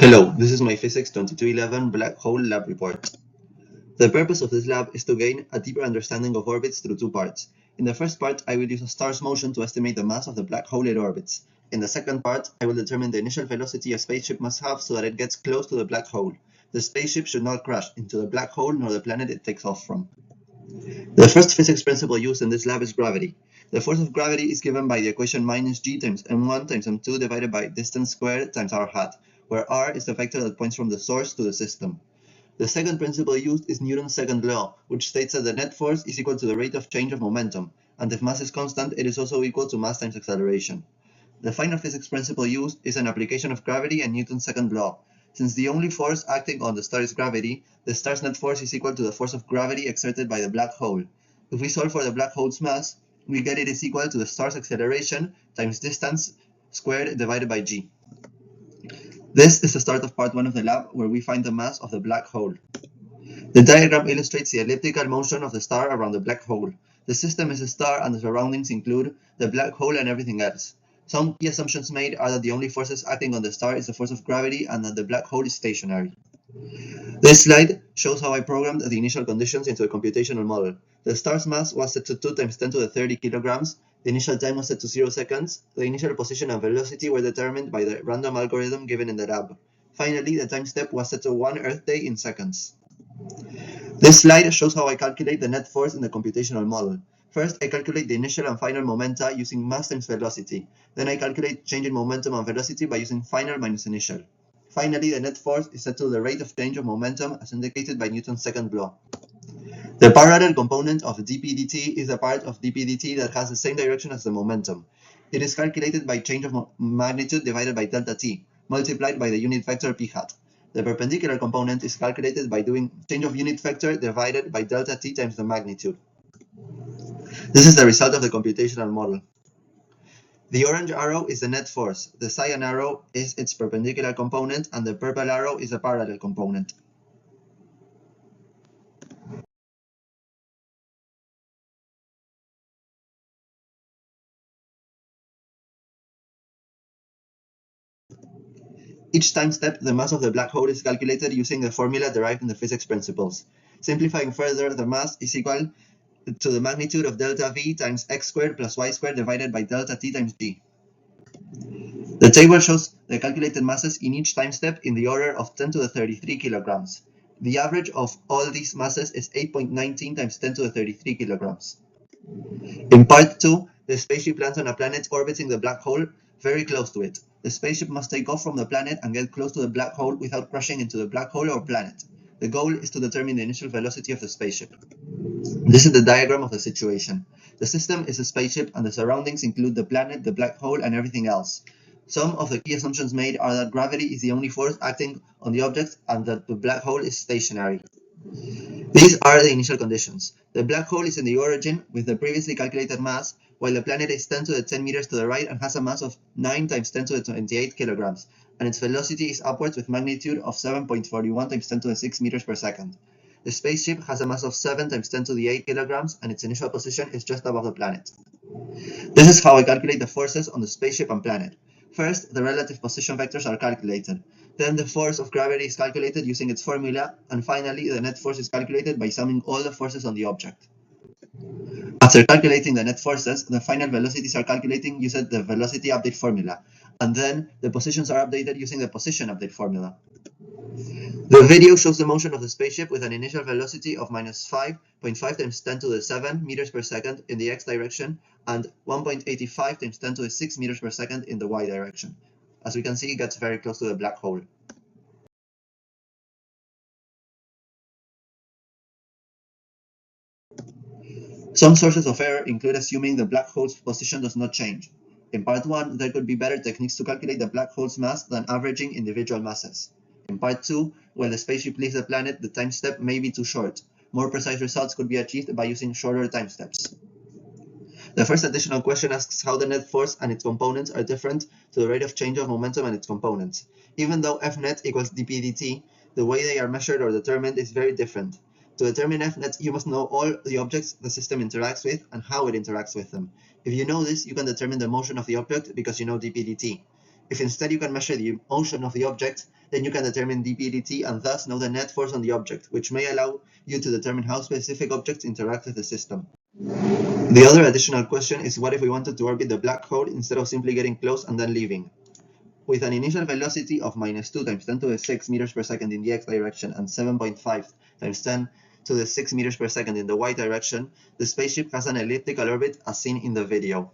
Hello, this is my Physics 2211 Black Hole Lab report. The purpose of this lab is to gain a deeper understanding of orbits through two parts. In the first part, I will use a star's motion to estimate the mass of the black hole it orbits. In the second part, I will determine the initial velocity a spaceship must have so that it gets close to the black hole. The spaceship should not crash into the black hole nor the planet it takes off from. The first physics principle used in this lab is gravity. The force of gravity is given by the equation minus g times m1 times m2 divided by distance squared times r hat, where r is the vector that points from the source to the system. The second principle used is Newton's second law, which states that the net force is equal to the rate of change of momentum, and if mass is constant, it is also equal to mass times acceleration. The final physics principle used is an application of gravity and Newton's second law. Since the only force acting on the star is gravity, the star's net force is equal to the force of gravity exerted by the black hole. If we solve for the black hole's mass, we get it is equal to the star's acceleration times distance squared divided by g. This is the start of part 1 of the lab, where we find the mass of the black hole. The diagram illustrates the elliptical motion of the star around the black hole. The system is a star and the surroundings include the black hole and everything else. Some key assumptions made are that the only forces acting on the star is the force of gravity and that the black hole is stationary. This slide shows how I programmed the initial conditions into a computational model. The star's mass was set to 2 times 10 to the 30 kilograms. The initial time was set to 0 seconds. The initial position and velocity were determined by the random algorithm given in the lab. Finally, the time step was set to 1 Earth day in seconds. This slide shows how I calculate the net force in the computational model. First, I calculate the initial and final momenta using mass times velocity. Then I calculate change in momentum and velocity by using final minus initial. Finally, the net force is set to the rate of change of momentum as indicated by Newton's second law. The parallel component of dp/dt is a part of dp/dt that has the same direction as the momentum. It is calculated by change of magnitude divided by delta t, multiplied by the unit vector p hat. The perpendicular component is calculated by doing change of unit vector divided by delta t times the magnitude. This is the result of the computational model. The orange arrow is the net force, the cyan arrow is its perpendicular component, and the purple arrow is a parallel component. Each time step, the mass of the black hole is calculated using the formula derived in the physics principles. Simplifying further, the mass is equal to the magnitude of delta v times x squared plus y squared divided by delta t times g. The table shows the calculated masses in each time step in the order of 10 to the 33 kilograms. The average of all these masses is 8.19 times 10 to the 33 kilograms. In part 2, the spaceship lands on a planet orbiting the black hole very close to it. The spaceship must take off from the planet and get close to the black hole without crashing into the black hole or planet. The goal is to determine the initial velocity of the spaceship. This is the diagram of the situation. The system is a spaceship and the surroundings include the planet, the black hole, and everything else. Some of the key assumptions made are that gravity is the only force acting on the object and that the black hole is stationary. These are the initial conditions. The black hole is in the origin with the previously calculated mass, while the planet is 10 to the 10 meters to the right and has a mass of 9 times 10 to the 28 kilograms, and its velocity is upwards with magnitude of 7.41 times 10 to the 6 meters per second. The spaceship has a mass of 7 times 10 to the 8 kilograms, and its initial position is just above the planet. This is how I calculate the forces on the spaceship and planet. First, the relative position vectors are calculated. Then the force of gravity is calculated using its formula, and finally the net force is calculated by summing all the forces on the object. After calculating the net forces, the final velocities are calculated using the velocity update formula, and then the positions are updated using the position update formula. The video shows the motion of the spaceship with an initial velocity of minus 5.5 times 10 to the 7 meters per second in the x direction and 1.85 times 10 to the 6 meters per second in the y direction. As we can see, it gets very close to the black hole. Some sources of error include assuming the black hole's position does not change. In part 1, there could be better techniques to calculate the black hole's mass than averaging individual masses. In part 2, when the spaceship leaves the planet, the time step may be too short. More precise results could be achieved by using shorter time steps. The first additional question asks how the net force and its components are different to the rate of change of momentum and its components. Even though Fnet equals dp/dt, the way they are measured or determined is very different. To determine Fnet, you must know all the objects the system interacts with and how it interacts with them. If you know this, you can determine the motion of the object because you know dp/dt. If instead you can measure the motion of the object, then you can determine dp/dt and thus know the net force on the object, which may allow you to determine how specific objects interact with the system. The other additional question is, what if we wanted to orbit the black hole instead of simply getting close and then leaving? With an initial velocity of -2 times 10 to the 6 meters per second in the x direction and 7.5 times 10 to the 6 meters per second in the y direction, the spaceship has an elliptical orbit as seen in the video.